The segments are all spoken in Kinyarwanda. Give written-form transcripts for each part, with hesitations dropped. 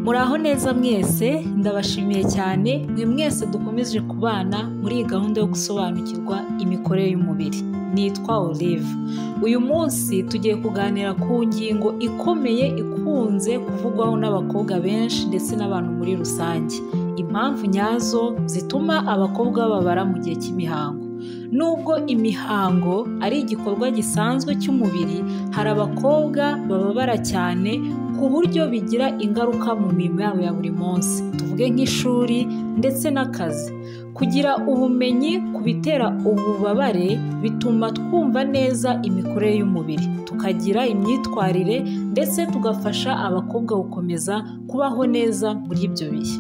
Muraho neza mwese, ndabashimiye cyane mwe mwese dukomeje kubana muri iyi gahunda yo gusobanukirwa imikorere y'umubiri. Nitwa Olive. Uyu munsi tugiye kuganira ku ngingo ikomeye ikunze kuvugwaho n'abakobwa benshi ndetse n'abantu muri rusange. Impamvu nyazo zituma abakobwa bababara mu gihe cy'imihango. Nubwo imihango ari igikorwa gisanzwe cy'umubiri, hari abakobwa bababara cyane ku buryo bigira ingaruka mu mirimo yabo ya buri munsi. Tuvuge nk'ishuri ndetse n'akazi. Kugira ubumenyi ku bitera ububabare bituma twumva neza imikorere y'umubiri, tukagira imyitwarire ndetse tugafasha abakobwa gukomeza kubaho neza muri ibyo bihe.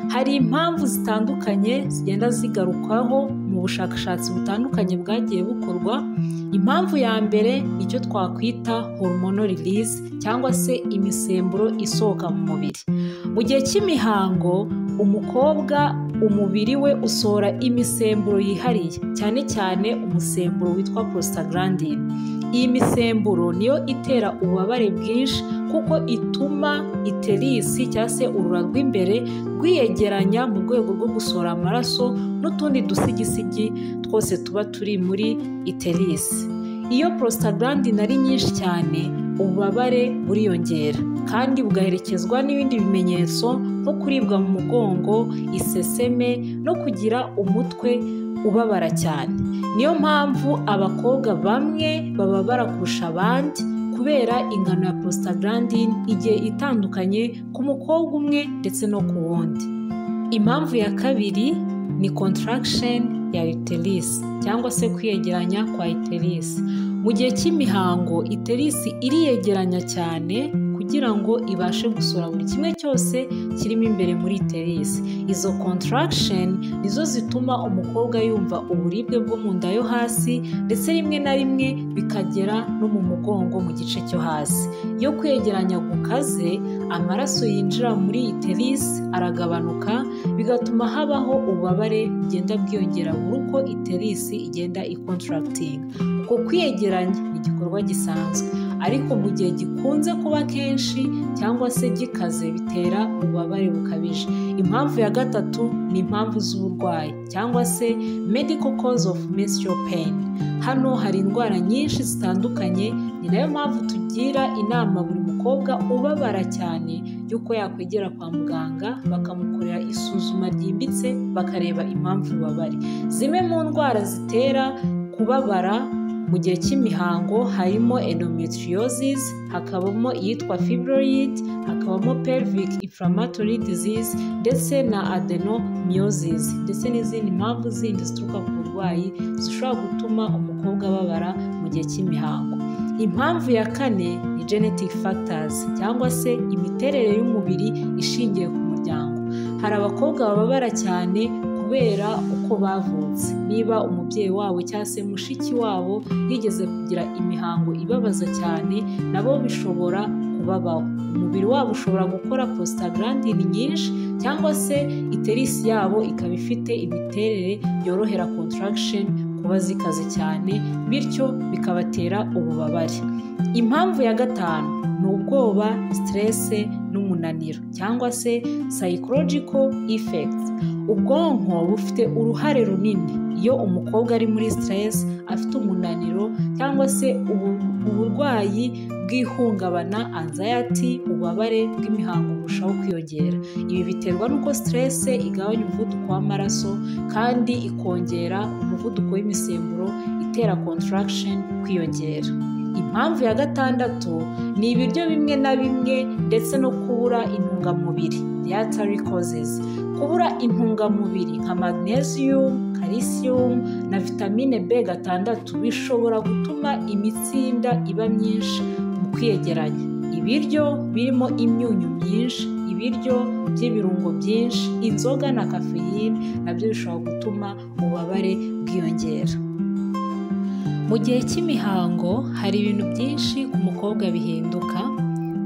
Hari impamvu zitandukanye zigenda zigarukwaho mu bushakashatsi butandukanye bwagiye bukorwa. Impamvu ya mbere nicyo twakwita hormonal release cyangwa se imisemburo isohoka mu mubiri. Mu gihe cy'imihango, umukobwa umubiri we usohora imisemburo yihariye, cyane cyane umusemburo witwa prostaglandin. Iyi misemburo niyo itera ububabare bwinshi kuko ituma iterisi cyangwa se urura rw'imbere rwiyegeranya mu rwego rwo gusohora amaraso n'utundi dusigisigi twose tuba turi muri iterisi. Iyo prostaglandin ari nyinshi cyane, ububabare buriyongera kandi bugaherekezwa n'ibindi bimenyetso nko kuribwa mu mugongo, iseseme no kugira umutwe ubabara cyane. Niyo mpamvu abakobwa bamwe bababara kurusha abandi kubera ingano ya prostaglandin igiye itandukanye ku mukobwa umwe ndetse no ku wundi. Impamvu ya kabiri ni contraction ya uterus cyangwa se kwiyegeranya kwa uterus. Mu gihe cy'imihango, uterus iriyegeranya cyane kugira ngo ibashe gusohora buri kimwe cyose kirimo imbere muri uterus. Izo contraction nizo zituma umukobwa yumva uburibwe bwo mu nda yo hasi ndetse rimwe na rimwe bikagera no mu mugongo mu gice cyo hasi. Iyo kwegeranya gukaze, amaraso yinjira muri uterus aragabanuka, bigatuma habaho ububabare bugenda bwiyongera buri uko uterus igenda icontracting. Uko kwiyegeranya ni igikorwa gisanzwe, ariko mu gihe gikunze kuba kenshi cyangwa se gikaze bitera ububabare bukabije. Impamvu ya gatatu ni impamvu z'uburwayi cyangwa se medical cause of menstrual pain. Hano hari indwara nyinshi zitandukanye, ni nayo mpamvu tugira inama buri mukobwa ubabara cyane y'uko yakwegera kwa muganga bakamukorera isuzuma ryimbitse bakareba impamvu ububabare. Zimwe mu ndwara zitera kubabara mu gihe cy'imihango harimo endometriosis, hakabamo iyitwa fibroid, hakabamo pelvic inflammatory disease ndetse na adenomyosis ndetse n'izindi mpamvu zindi zituruka ku burwayi zishobora gutuma umukobwa ababara mu gihe cy'imihango. Impamvu ya kane ni genetic factors cyangwa se imiterere y'umubiri ishingiye ku muryango. Hari abakobwa bababara cyane kubera uko bavutse. Niba umubyeyi wabo cyangwa se mushiki wabo yigeze kugira imihango ibabaza cyane, nabo bishobora kubabaho. Umubiri wabo ushobora gukora prostaglandin nyinshi cyangwa se uterus yabo ikaba ifite imiterere yorohera contraction kuba zikaze cyane, bityo bikabatera ububabare. Impamvu ya gatanu ni ubwoba, stress n'umunaniro cyangwa se psychological effects. Ubwonko bufite uruhare runini. Iyo umukobwa ari muri stress, afite umunaniro cyangwa se uburwayi bw'ihungabana, anxiety, ububabare bw'imihango burushaho kwiyongera. Ibi biterwa n'uko stress igabanya umuvuduko w'amaraso kandi ikongera umuvuduko w'imisemburo itera contraction kwiyongera. Impamvu ya gatandatu ni ibiryo bimwe na bimwe ndetse no kubura intungamubiri, dietary causes. Kubura intungamubiri nka magnesium, calcium na vitamine B6 bishobora gutuma imitsi y'inda iba myinshi mu kwiyegeranya. Ibiryo birimo imyunyu myinshi, ibiryo by'ibirungo byinshi, inzoga na caffeine nabyo bishobora gutuma ububabare bwiyongera. Mu gihe cy'imihango hari ibintu byinshi ku mukobwa bihinduka,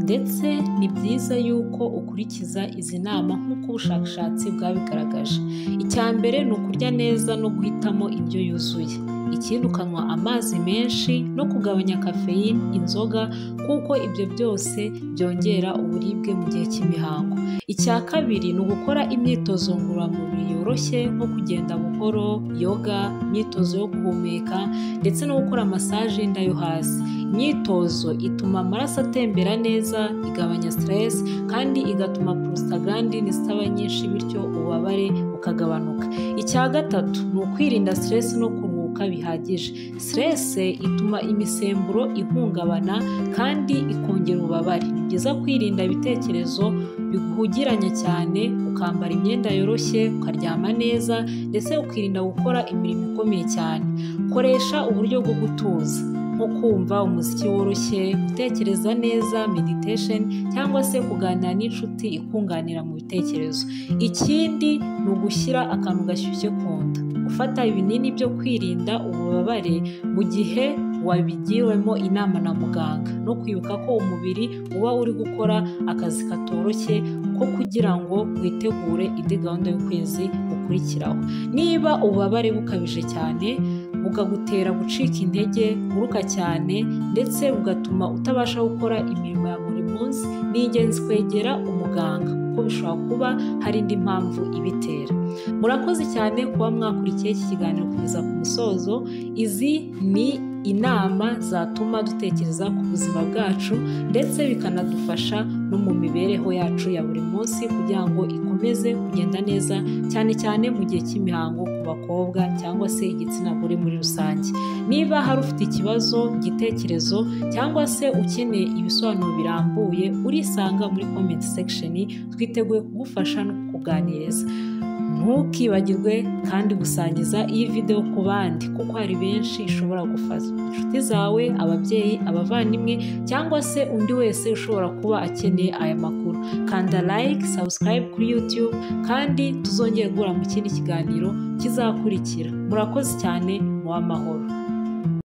ndetse ni byiza yuko ukurikiza izi nama nk'uko ubushakashatsi bwabigaragaje. Icya mbere ni ukurya neza no guhitamo indyo yuzuye. ikindi ukanywa amazi menshi no kugabanya kafeyine, inzoga, kuko ibyo byose byongera uburibwe mu gihe cy'imihango. Icya kabiri ni ugukora imyitozo ngororamubiri yoroshye nko kugenda buhoro, yoga, imyitozo yo guhumeka ndetse no gukora masaje y'inda yo hasi. Imyitozo ituma amaraso atembera neza, igabanya stress kandi igatuma prostaglandin zitaba nyinshi, bityo ububabare bukagabanuka. Icya gatatu ni ukwirinda stress no kuruhuka bihagije. Stress ituma imisemburo ihungabana kandi ikongera ububabare. Ni byiza kwirinda ibitekerezo biguhugiranya cyane, ukambara imyenda yoroshye, ukaryama neza ndetse ukirinda gukora imirimo ikomeye cyane. Koresha uburyo bwo gutuza nko kumva umuziki woroshye, gutekereza neza, meditation, cyangwa se kuganira n'inshuti ikunganira mu bitekerezo. Ikindi ni ugushyira akantu gashyushye ku nda, gufata ibinini byo kwirinda ububabare mu gihe wabigiwemo inama na muganga, no kwibuka ko umubiri uba uri gukora akazi katoroshye ko kugira ngo witegure indi gahunda y'ukwezi gukurikiraho. Niba ububabare bukabije cyane bukagutera gucika intege, guruka cyane ndetse bugatuma utabasha gukora imirimo ya buri munsi, ni ingenzi kwegera umuganga kuko bishobora kuba hari indi mpamvu ibitera. Murakoze cyane kuba mwakurikiye iki kiganiro kugeza ku musozo. Izi ni inama zatuma dutekereza ku buzima bwacu ndetse bikanadufasha no mu mibereho yacu ya buri munsi kugira ngo ikomeze kugenda neza, cyane cyane mu gihe cy'imihango ku bakobwa cyangwa se igitsina gore muri rusange. Niba hari ufite ikibazo, igitekerezo cyangwa se ukeneye ibisobanuro birambuye, urisanga muri comment section, twiteguye kugufasha no kukuganiriza. Ntukibagirwe kandi gusangiza iyi video ku bandi kuko hari benshi ishobora gufasha, inshuti zawe, ababyeyi, abavandimwe cyangwa se undi wese ushobora kuba akeneye aya makuru. Kanda like, subscribe kuri YouTube kandi tuzongere guhura mu kindi kiganiro kizakurikira. Murakoze cyane, muw'amahoro.